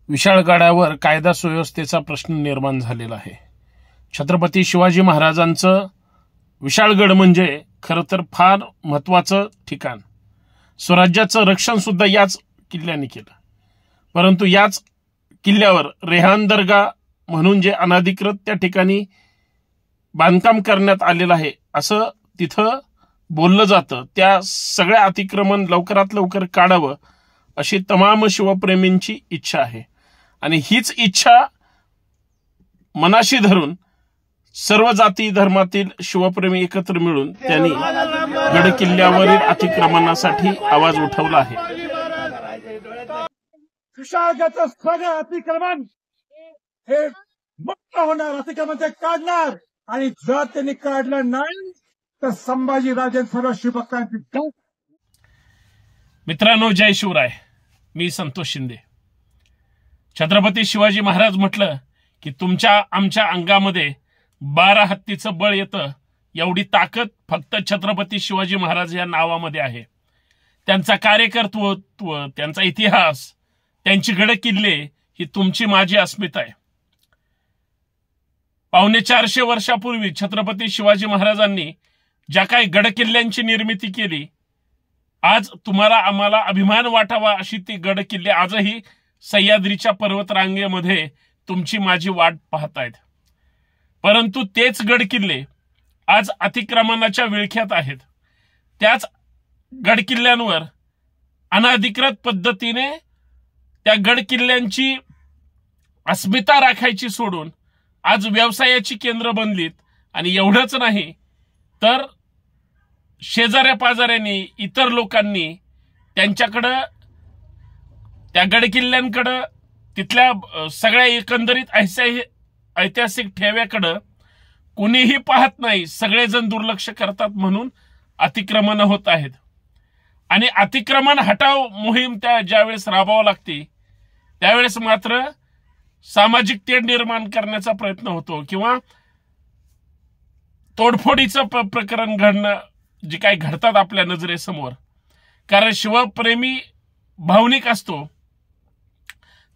विशाळगडावर कायदा सुव्यवस्थेचा प्रश्न निर्माण झालेला आहे। छत्रपती शिवाजी महाराजांचं विशाळगड म्हणजे खरं तर फार महत्त्वाचं ठिकाण। स्वराज्याचं रक्षण सुद्धा याच किल्ल्याने केलं, परंतु याच किल्ल्यावर रेहान दर्गा म्हणून जे अनधिकृत त्या ठिकाणी बांधकाम करण्यात आलेलं आहे असं तिथं बोललं जातं। त्या सगळ्या अतिक्रमण लवकरात लवकर काढावं अशी तमाम शिवप्रेमींची इच्छा आहे आणि हीच इच्छा मनाशी धरून सर्व जाती धर्मातील शिवप्रेमी एकत्र मिळून त्यांनी गड किल्ल्यावरील अतिक्रमणासाठी आवाज उठवला आहे। विशाळगडाचं सगळं अतिक्रमण हे मुक्त होणार, अतिक्रमण ते काढणार आणि जर त्यांनी काढलं नाही तर संभाजीराजेंसह शिवभक्तांची। मित्रांनो, जय शिवराय। मी संतोष शिंदे। छत्रपती शिवाजी महाराज म्हटलं की तुमच्या आमच्या अंगामध्ये 12 हत्तीचं बळ येतं, एवढी ताकद फक्त छत्रपती शिवाजी महाराज या नावामध्ये आहे। त्यांचा कार्यकर्तृत्व, त्यांचा इतिहास, त्यांची गड किल्ले ही तुमची माझी अस्मिता आहे। 450 वर्षापूर्वी छत्रपती शिवाजी महाराजांनी ज्या काही गड किल्ल्यांची निर्मिती केली, आज तुम्हाला आम्हाला अभिमान वाटावा अशी ती गड किल्ले आजही सह्याद्रीच्या पर्वतरांगेमध्ये तुमची माझी वाट पाहतायत। परंतु तेच गड किल्ले आज अतिक्रमणाच्या विळख्यात आहेत। त्याच गड किल्ल्यांवर अनधिकृत पद्धतीने त्या गड किल्ल्यांची अस्मिता राखायची सोडून आज व्यवसायाची केंद्र बनलीत। आणि एवढंच नाही तर शेजाऱ्या पाजाऱ्यांनी, इतर लोकांनी त्यांच्याकडं, त्या गड किल्ल्यांकडं, तिथल्या सगळ्या एकंदरीत ऐतिहासिक ठेव्याकडं कोणीही पाहत नाही, सगळेजण दुर्लक्ष करतात म्हणून अतिक्रमण होत आहेत। आणि अतिक्रमण हटाव मोहीम ज्यावेळेस राबवावं लागते त्यावेळेस मात्र सामाजिक तेढ निर्माण करण्याचा प्रयत्न होतो किंवा तोडफोडीचं प्रकरण घडणं जे काही घडतात आपल्या नजरेसमोर। कारण शिवप्रेमी भावनिक असतो,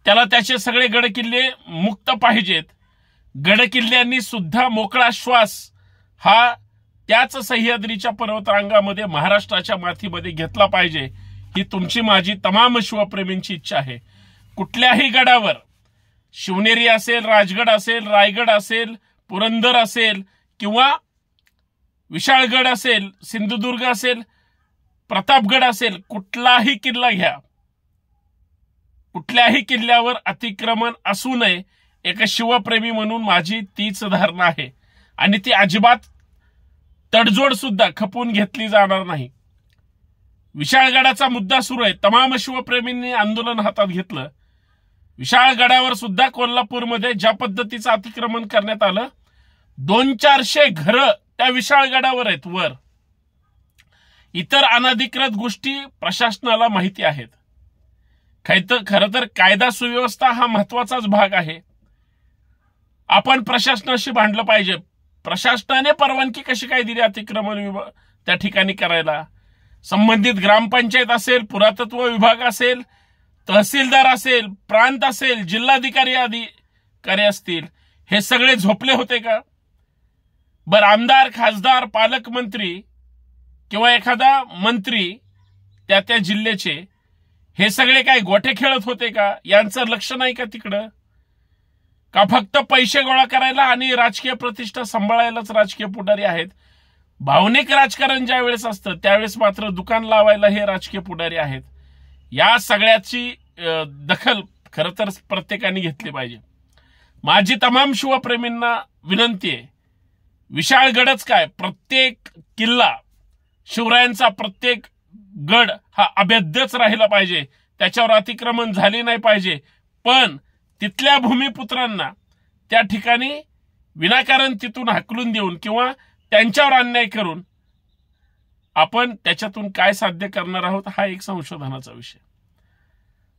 त्याला त्याचे सगळे गड किल्ले मुक्त पाहिजेत। गड किल्ल्यांनी सुद्धा मोकळा श्वास हा त्याच सह्याद्रीच्या पर्वतरांगामध्ये महाराष्ट्राच्या माथीमध्ये घेतला पाहिजे, ही तुमची माझी तमाम शिवप्रेमींची इच्छा आहे। कुठल्याही गडावर, शिवनेरी असेल, राजगड असेल, रायगड असेल, पुरंदर असेल किंवा विशाळगड असेल, सिंधुदुर्ग असेल, प्रतापगड असेल, कुठलाही किल्ला घ्या, कुठल्याही किल्ल्यावर अतिक्रमण असू नये, एक शिवप्रेमी म्हणून माझी तीच धारणा आहे आणि ती अजिबात तडजोड सुद्धा खपून घेतली जाणार नाही। विशाळगडाचा मुद्दा सुरू आहे, तमाम शिवप्रेमींनी आंदोलन हातात घेतलं। विशाळगडावर सुद्धा कोल्हापूरमध्ये ज्या पद्धतीचं अतिक्रमण करण्यात आलं, 200-400 घरं त्या विशाळगडावर आहेत वर। इतर अनधिकृत गोष्टी प्रशासनाला माहिती आहेत। खरं तर कायदा सुव्यवस्था हा महत्वाचाच भाग आहे। आपण प्रशासनाशी भांडलं पाहिजे। प्रशासनाने परवानगी कशी काय दिली अतिक्रमण त्या ठिकाणी करायला? संबंधित ग्रामपंचायत असेल, पुरातत्व विभाग असेल, तहसीलदार असेल, प्रांत असेल, जिल्हाधिकारी अधिकारी असतील, हे सगळे झोपले होते का? बर, आमदार, खासदार, पालकमंत्री किंवा एखादा मंत्री त्या जिल्ह्याचे हे सगळे काय गोठे खेळत होते का? यांचं लक्ष नाही का तिकडं? का फक्त पैसे गोळा करायला आणि राजकीय प्रतिष्ठा सांभाळायलाच राजकीय पुढारी आहेत? भावनिक राजकारण ज्या वेळेस असतं त्यावेळेस मात्र दुकान लावायला हे राजकीय पुढारी आहेत। या सगळ्याची दखल खरं तर प्रत्येकाने घेतली पाहिजे। माझी तमाम शिवप्रेमींना विनंती आहे, विशाळगडच काय, प्रत्येक किल्ला, शिवरायांचा प्रत्येक गड हा अभेद्यच राहिला पाहिजे, त्याच्यावर अतिक्रमण झाले नाही पाहिजे। पण तिथल्या भूमिपुत्रांना त्या ठिकाणी विनाकारण तिथून हाकलून देऊन किंवा त्यांच्यावर अन्याय करून आपण त्याच्यातून काय साध्य करणार आहोत हा एक संशोधनाचा विषय।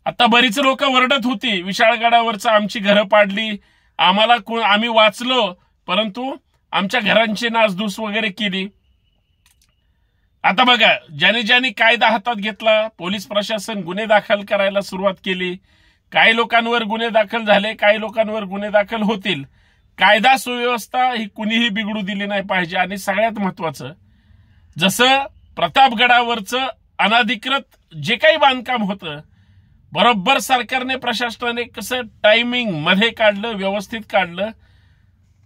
आता बरीच लोक वरडत होती, विशाळगडावरचं आमची घरं पाडली, आम्ही वाचलो परंतु आमच्या घरांची नासधूस वगैरे केली। आता बघा, ज्याने कायदा हातात घेतला, पोलीस प्रशासन गुन्हे दाखल करायला सुरुवात केली, काही लोकांवर गुन्हे दाखल झाले, काही लोकांवर गुन्हे दाखल होतील. कायदा सुव्यवस्था ही कुणीही बिघडू दिली नाही पाहिजे. आणि सगळ्यात महत्वाचं, जसं प्रतापगडावरचं अनाधिकृत जे काही बांधकाम होतं, बरोबर सरकारने प्रशासनाने कसं टायमिंग मध्ये काढलं, व्यवस्थित काढलं,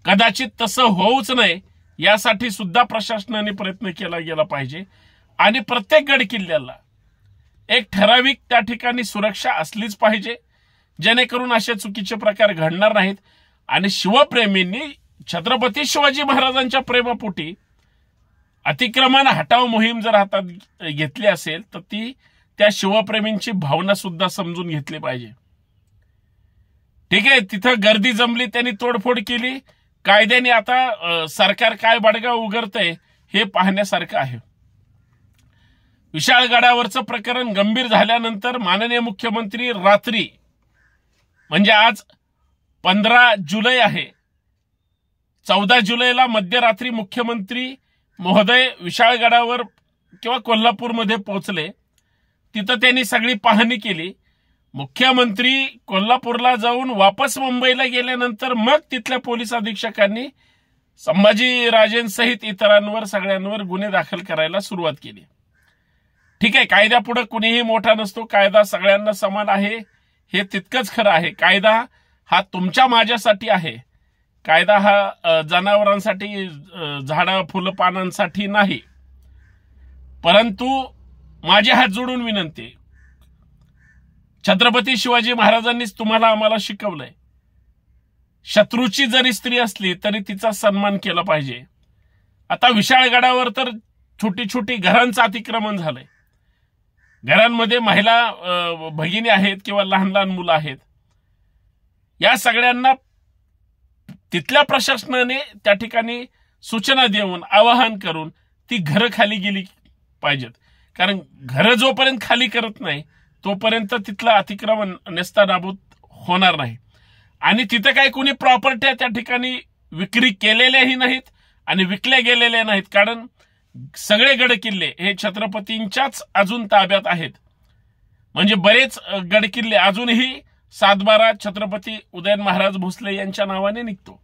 कदाचित तसं होऊच नये यासाठी सुद्धा प्रशासनाने प्रयत्न केला गेला पाहिजे. आणि प्रत्येक गड किल्ल्याला एक ठराविक त्या ठिकाणी सुरक्षा असलीच पाहिजे, जेणेकरून असे चुकीचे प्रकार घडणार नाहीत. आणि शिवप्रेमींनी छत्रपती शिवाजी महाराजांच्या प्रेमापोटी अतिक्रमण हटाव मोहीम जर हातात घेतली असेल तर ती त्या शिवप्रेमींची भावना सुद्धा समजून घेतली पाहिजे. ठीक आहे, तिथं गर्दी जमली, त्यांनी तोडफोड केली, कायद्याने आता सरकार काय बडगा उघडतंय हे पाहण्यासारखं आहे. विशाळगडावरचं प्रकरण गंभीर झाल्यानंतर माननीय मुख्यमंत्री रात्री, म्हणजे आज 15 जुलै आहे, 14 जुलैला मध्यरात्री मुख्यमंत्री महोदय विशाळगडावर किंवा कोल्हापूरमध्ये पोहोचले. तिथं त्यांनी सगळी पाहणी केली. मुख्यमंत्री कोल्हापूरला जाऊन वापस मुंबईला गेल्यानंतर मग तिथल्या पोलीस अधीक्षकांनी संभाजीराजेंसहित इतरांवर सगळ्यांवर गुन्हे दाखल करायला सुरुवात केली. ठीक आहे, कायद्यापुढे कुणीही मोठा नसतो, कायदा सगळ्यांना समान आहे, हे तितकंच खरं आहे. कायदा हा तुमच्या माझ्यासाठी आहे, कायदा हा जनावरांसाठी, झाडा फुलं पानांसाठी नाही. परंतु माझे हात जोडून विनंती, छत्रपती शिवाजी महाराजांनीच तुम्हाला आम्हाला शिकवलंय, शत्रूची जरी स्त्री असली तरी तिचा सन्मान केला पाहिजे. आता विशाळगडावर तर छोटी छोटी घरांचं अतिक्रमण झालंय, घरांमध्ये महिला भगिनी आहेत किंवा लहान लहान मुलं आहेत. या सगळ्यांना तिथल्या प्रशासनाने त्या ठिकाणी सूचना देऊन, आवाहन करून ती घरं खाली गेली पाहिजेत. कारण घरं जोपर्यंत खाली करत नाही तोपर्यंत तिथलं अतिक्रमण नेस्तानाबूत होणार नाही. आणि तिथं काही कोणी प्रॉपर्ट्या त्या ठिकाणी विक्री केलेल्याही नाहीत आणि विकल्या गेलेल्या नाहीत. कारण सगळे गड किल्ले हे छत्रपतींच्याच अजून ताब्यात आहेत. म्हणजे बरेच गड किल्ले अजूनही सातबारा छत्रपती उदयन महाराज भोसले यांच्या नावाने निघतो.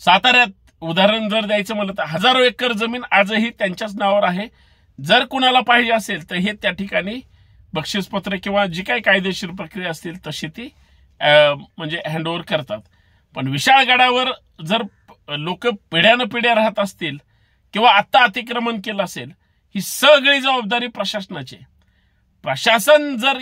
साताऱ्यात उदाहरण जर द्यायचं म्हणलं तर हजारो एकर जमीन आजही त्यांच्याच नावावर आहे. जर कुणाला पाहिजे असेल तर हे त्या ठिकाणी बक्षीसपत्र किंवा जी काही कायदेशीर प्रक्रिया असतील तशी ती म्हणजे हँडओव्हर करतात. पण विशाळगडावर जर लोक पिढ्यानं पिढ्या राहत असतील किंवा आता अतिक्रमण केलं असेल, ही सगळी जबाबदारी प्रशासनाची. प्रशासन जर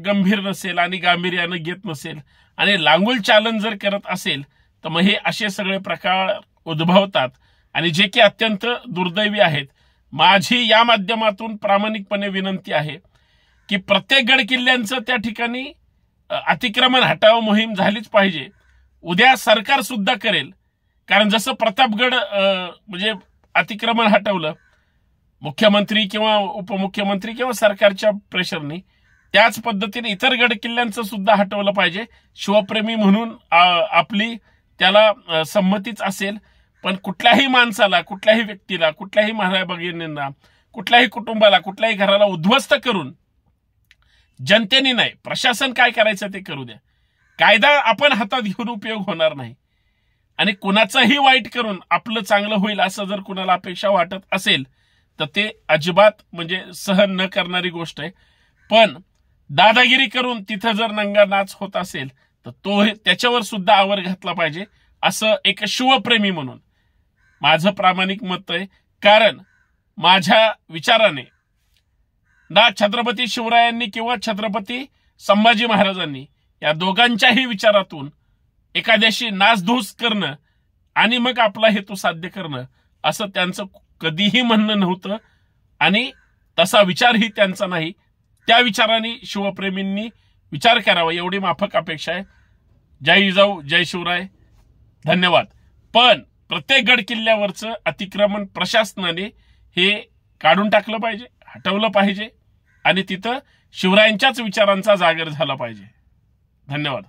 गंभीर नसेल आणि गांभीर्यानं घेत नसेल आणि लांगुल चालन जर करत असेल तर मग हे असे सगळे प्रकार उद्भवतात आणि जे की अत्यंत दुर्दैवी आहेत. माझी या माध्यमातून प्रामाणिकपणे विनंती आहे की प्रत्येक गड किल्ल्यांचं त्या ठिकाणी अतिक्रमण हटाव मोहीम झालीच पाहिजे. उद्या सरकार सुद्धा करेल, कारण जसं प्रतापगड म्हणजे अतिक्रमण हटवलं मुख्यमंत्री किंवा उपमुख्यमंत्री किंवा सरकारच्या प्रेशरनी, त्याच पद्धतीने इतर गड किल्ल्यांचं सुद्धा हटवलं पाहिजे. शिवप्रेमी म्हणून आपली त्याला संमतीच असेल. पण कुठल्याही माणसाला, कुठल्याही व्यक्तीला, कुठल्याही महाराज भगिनींना, कुठल्याही कुटुंबाला, कुठल्याही घराला उद्ध्वस्त करून जनतेने नाही, प्रशासन काय करायचं ते करू द्या. कायदा आपण हातात घेऊन उपयोग होणार नाही. आणि कुणाचंही वाईट करून आपलं चांगलं होईल असं जर कुणाला अपेक्षा वाटत असेल तर ते अजिबात म्हणजे सहन न करणारी गोष्ट आहे. पण दादागिरी करून तिथं जर नंगा नाच होत असेल तर तो त्याच्यावर सुद्धा आवर घातला पाहिजे, असं एक शिवप्रेमी म्हणून माझं प्रामाणिक मत आहे. कारण माझ्या विचाराने ना छत्रपती शिवरायांनी किंवा छत्रपती संभाजी महाराजांनी या दोघांच्याही विचारातून एखाद्याशी नासधूस करणं आणि मग आपला हेतू साध्य करणं असं त्यांचं कधीही म्हणणं नव्हतं आणि तसा विचारही त्यांचा नाही. त्या विचाराने शिवप्रेमींनी विचार करावा एवढी माफक अपेक्षा आहे. जय जिजाऊ, जय शिवराय, धन्यवाद. पण प्रत्येक गड किल्ल्यावरचं अतिक्रमण प्रशासनाने हे काढून टाकलं पाहिजे, हटवलं पाहिजे आणि तिथं शिवरायांच्याच विचारांचा जागर झाला पाहिजे. धन्यवाद.